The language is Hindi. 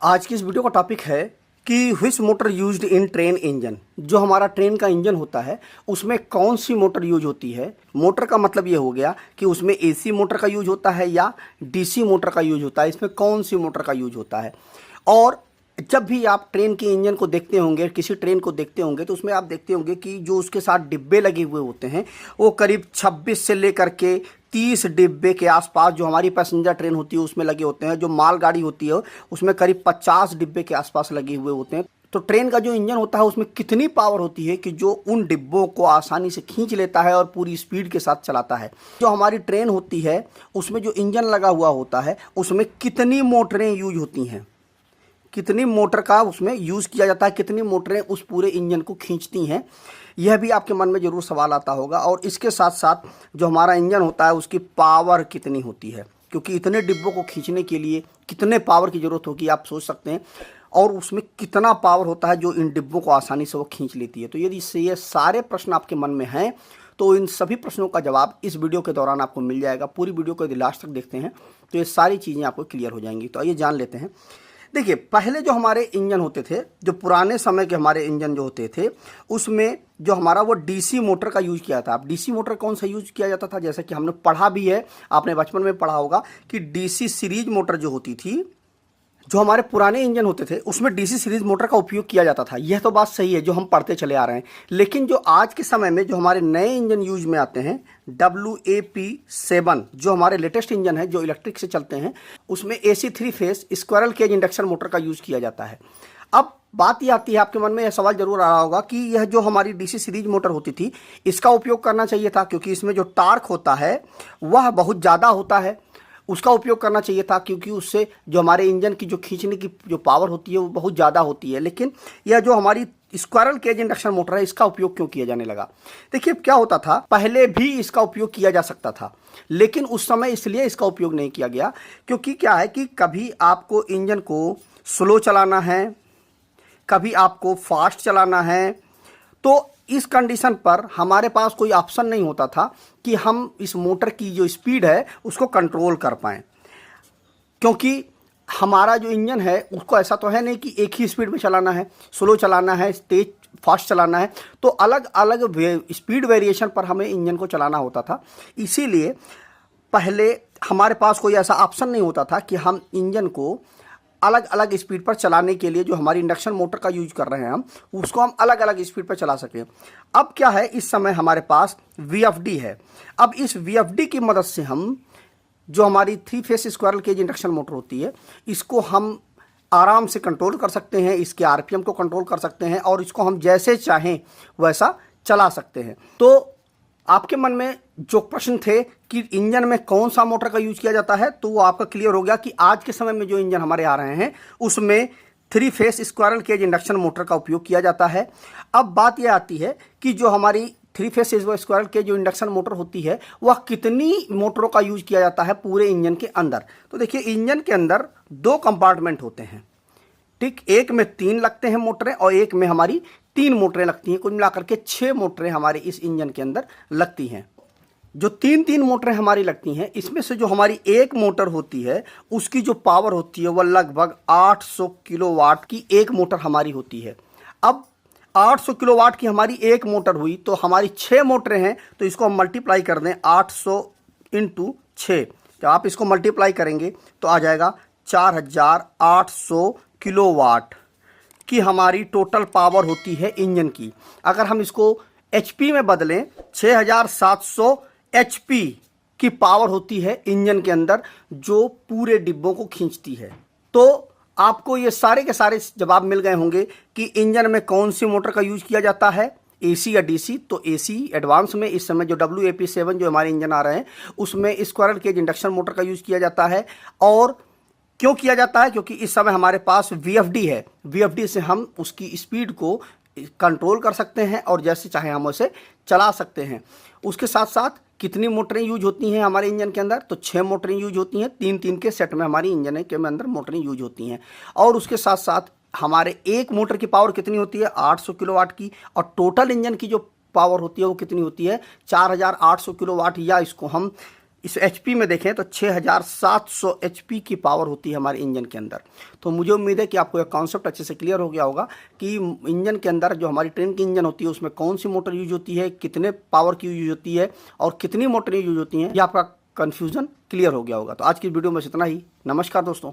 आज की इस वीडियो का टॉपिक है कि which motor used in train engine. जो हमारा ट्रेन का इंजन होता है उसमें कौन सी मोटर यूज होती है। मोटर का मतलब ये हो गया कि उसमें एसी मोटर का यूज होता है या डीसी मोटर का यूज होता है, इसमें कौन सी मोटर का यूज होता है। और जब भी आप ट्रेन के इंजन को देखते होंगे, किसी ट्रेन को देखते होंगे, तो उसमें आप देखते होंगे कि जो उसके साथ डिब्बे लगे हुए होते हैं वो करीब 26 से लेकर के 30 डिब्बे के आसपास जो हमारी पैसेंजर ट्रेन होती है उसमें लगे होते हैं। जो मालगाड़ी होती है उसमें करीब 50 डिब्बे के आसपास लगे हुए होते हैं। तो ट्रेन का जो इंजन होता है उसमें कितनी पावर होती है कि जो उन डिब्बों को आसानी से खींच लेता है और पूरी स्पीड के साथ चलाता है। जो हमारी ट्रेन होती है उसमें जो इंजन लगा हुआ होता है उसमें कितनी मोटरें यूज होती हैं, कितनी मोटर का उसमें यूज़ किया जाता है, कितनी मोटरें उस पूरे इंजन को खींचती हैं, यह भी आपके मन में ज़रूर सवाल आता होगा। और इसके साथ साथ जो हमारा इंजन होता है उसकी पावर कितनी होती है, क्योंकि इतने डिब्बों को खींचने के लिए कितने पावर की ज़रूरत होगी आप सोच सकते हैं। और उसमें कितना पावर होता है जो इन डिब्बों को आसानी से वो खींच लेती है। तो यदि से ये सारे प्रश्न आपके मन में हैं तो इन सभी प्रश्नों का जवाब इस वीडियो के दौरान आपको मिल जाएगा। पूरी वीडियो को यदि लास्ट तक देखते हैं तो ये सारी चीज़ें आपको क्लियर हो जाएंगी। तो आइए जान लेते हैं। देखिए, पहले जो हमारे इंजन होते थे, जो पुराने समय के हमारे इंजन जो होते थे उसमें जो हमारा वो डीसी मोटर का यूज़ किया था। अब डीसी मोटर कौन सा यूज़ किया जाता था, जैसा कि हमने पढ़ा भी है, आपने बचपन में पढ़ा होगा कि डीसी सीरीज मोटर जो होती थी, जो हमारे पुराने इंजन होते थे उसमें डीसी सीरीज मोटर का उपयोग किया जाता था। यह तो बात सही है जो हम पढ़ते चले आ रहे हैं। लेकिन जो आज के समय में जो हमारे नए इंजन यूज में आते हैं WAP7, जो हमारे लेटेस्ट इंजन है जो इलेक्ट्रिक से चलते हैं, उसमें AC 3 phase squirrel cage induction motor का यूज किया जाता है। अब बात ये आती है, आपके मन में यह सवाल जरूर आ रहा होगा कि यह जो हमारी डीसी सीरीज मोटर होती थी इसका उपयोग करना चाहिए था, क्योंकि इसमें जो टार्क होता है वह बहुत ज़्यादा होता है, उसका उपयोग करना चाहिए था, क्योंकि उससे जो हमारे इंजन की जो खींचने की जो पावर होती है वो बहुत ज़्यादा होती है। लेकिन यह जो हमारी स्क्विरल केज इंडक्शन मोटर है इसका उपयोग क्यों किया जाने लगा। देखिए, क्या होता था, पहले भी इसका उपयोग किया जा सकता था लेकिन उस समय इसलिए इसका उपयोग नहीं किया गया क्योंकि क्या है कि कभी आपको इंजन को स्लो चलाना है, कभी आपको फास्ट चलाना है, तो इस कंडीशन पर हमारे पास कोई ऑप्शन नहीं होता था कि हम इस मोटर की जो स्पीड है उसको कंट्रोल कर पाएँ, क्योंकि हमारा जो इंजन है उसको ऐसा तो है नहीं कि एक ही स्पीड में चलाना है, स्लो चलाना है, तेज फास्ट चलाना है, तो अलग अलग स्पीड वेरिएशन पर हमें इंजन को चलाना होता था। इसीलिए पहले हमारे पास कोई ऐसा ऑप्शन नहीं होता था कि हम इंजन को अलग अलग स्पीड पर चलाने के लिए जो हमारी इंडक्शन मोटर का यूज कर रहे हैं हम उसको हम अलग अलग स्पीड पर चला सकें। अब क्या है, इस समय हमारे पास VFD है। अब इस VFD की मदद से हम जो हमारी 3 phase squirrel cage induction motor होती है इसको हम आराम से कंट्रोल कर सकते हैं, इसके RPM को कंट्रोल कर सकते हैं और इसको हम जैसे चाहें वैसा चला सकते हैं। तो आपके मन में जो प्रश्न थे कि इंजन में कौन सा मोटर का यूज किया जाता है, तो वो आपका क्लियर हो गया कि आज के समय में जो इंजन हमारे आ रहे हैं उसमें 3 phase squirrel cage induction motor का उपयोग किया जाता है। अब बात यह आती है कि जो हमारी 3 फेस स्क्विरल केज जो इंडक्शन मोटर होती है वह कितनी मोटरों का यूज किया जाता है पूरे इंजन के अंदर। तो देखिए, इंजन के अंदर 2 कंपार्टमेंट होते हैं, ठीक, एक में 3 लगते हैं मोटरें और एक में हमारी 3 मोटरें लगती हैं। कुल मिलाकर के 6 मोटरें हमारे इस इंजन के अंदर लगती हैं। जो 3 मोटरें हमारी लगती हैं इसमें से जो हमारी एक मोटर होती है उसकी जो पावर होती है वह लगभग 800 किलोवाट की एक मोटर हमारी होती है। अब 800 किलोवाट की हमारी एक मोटर हुई तो हमारी 6 मोटरें हैं, तो इसको हम मल्टीप्लाई कर दें 800 × 6। जब आप इसको मल्टीप्लाई करेंगे तो आ जाएगा 4800 किलोवाट की हमारी टोटल पावर होती है इंजन की। अगर हम इसको HP में बदलें 6700 HP की पावर होती है इंजन के अंदर जो पूरे डिब्बों को खींचती है। तो आपको ये सारे के सारे जवाब मिल गए होंगे कि इंजन में कौन सी मोटर का यूज किया जाता है, AC या DC। तो AC एडवांस में इस समय जो WAP7 जो हमारे इंजन आ रहे हैं उसमें स्क्विरल केज इंडक्शन मोटर का यूज किया जाता है। और क्यों किया जाता है, क्योंकि इस समय हमारे पास VFD है, VFD से हम उसकी स्पीड को कंट्रोल कर सकते हैं और जैसे चाहे हम उसे चला सकते हैं। उसके साथ साथ कितनी मोटरें यूज होती हैं हमारे इंजन के अंदर, तो 6 मोटरें यूज होती हैं, 3 के सेट में हमारी इंजन के अंदर मोटरें यूज होती हैं। और उसके साथ साथ हमारे एक मोटर की पावर कितनी होती है, 800 किलोवाट की, और टोटल इंजन की जो पावर होती है वो कितनी होती है, 4800 किलोवाट, या इसको हम इस एचपी में देखें तो 6700 एचपी की पावर होती है हमारे इंजन के अंदर। तो मुझे उम्मीद है कि आपको यह कॉन्सेप्ट अच्छे से क्लियर हो गया होगा कि इंजन के अंदर जो हमारी ट्रेन की इंजन होती है उसमें कौन सी मोटर यूज होती है, कितने पावर की यूज होती है और कितनी मोटरें यूज होती हैं। ये आपका कन्फ्यूजन क्लियर हो गया होगा। तो आज की वीडियो में इतना ही। नमस्कार दोस्तों।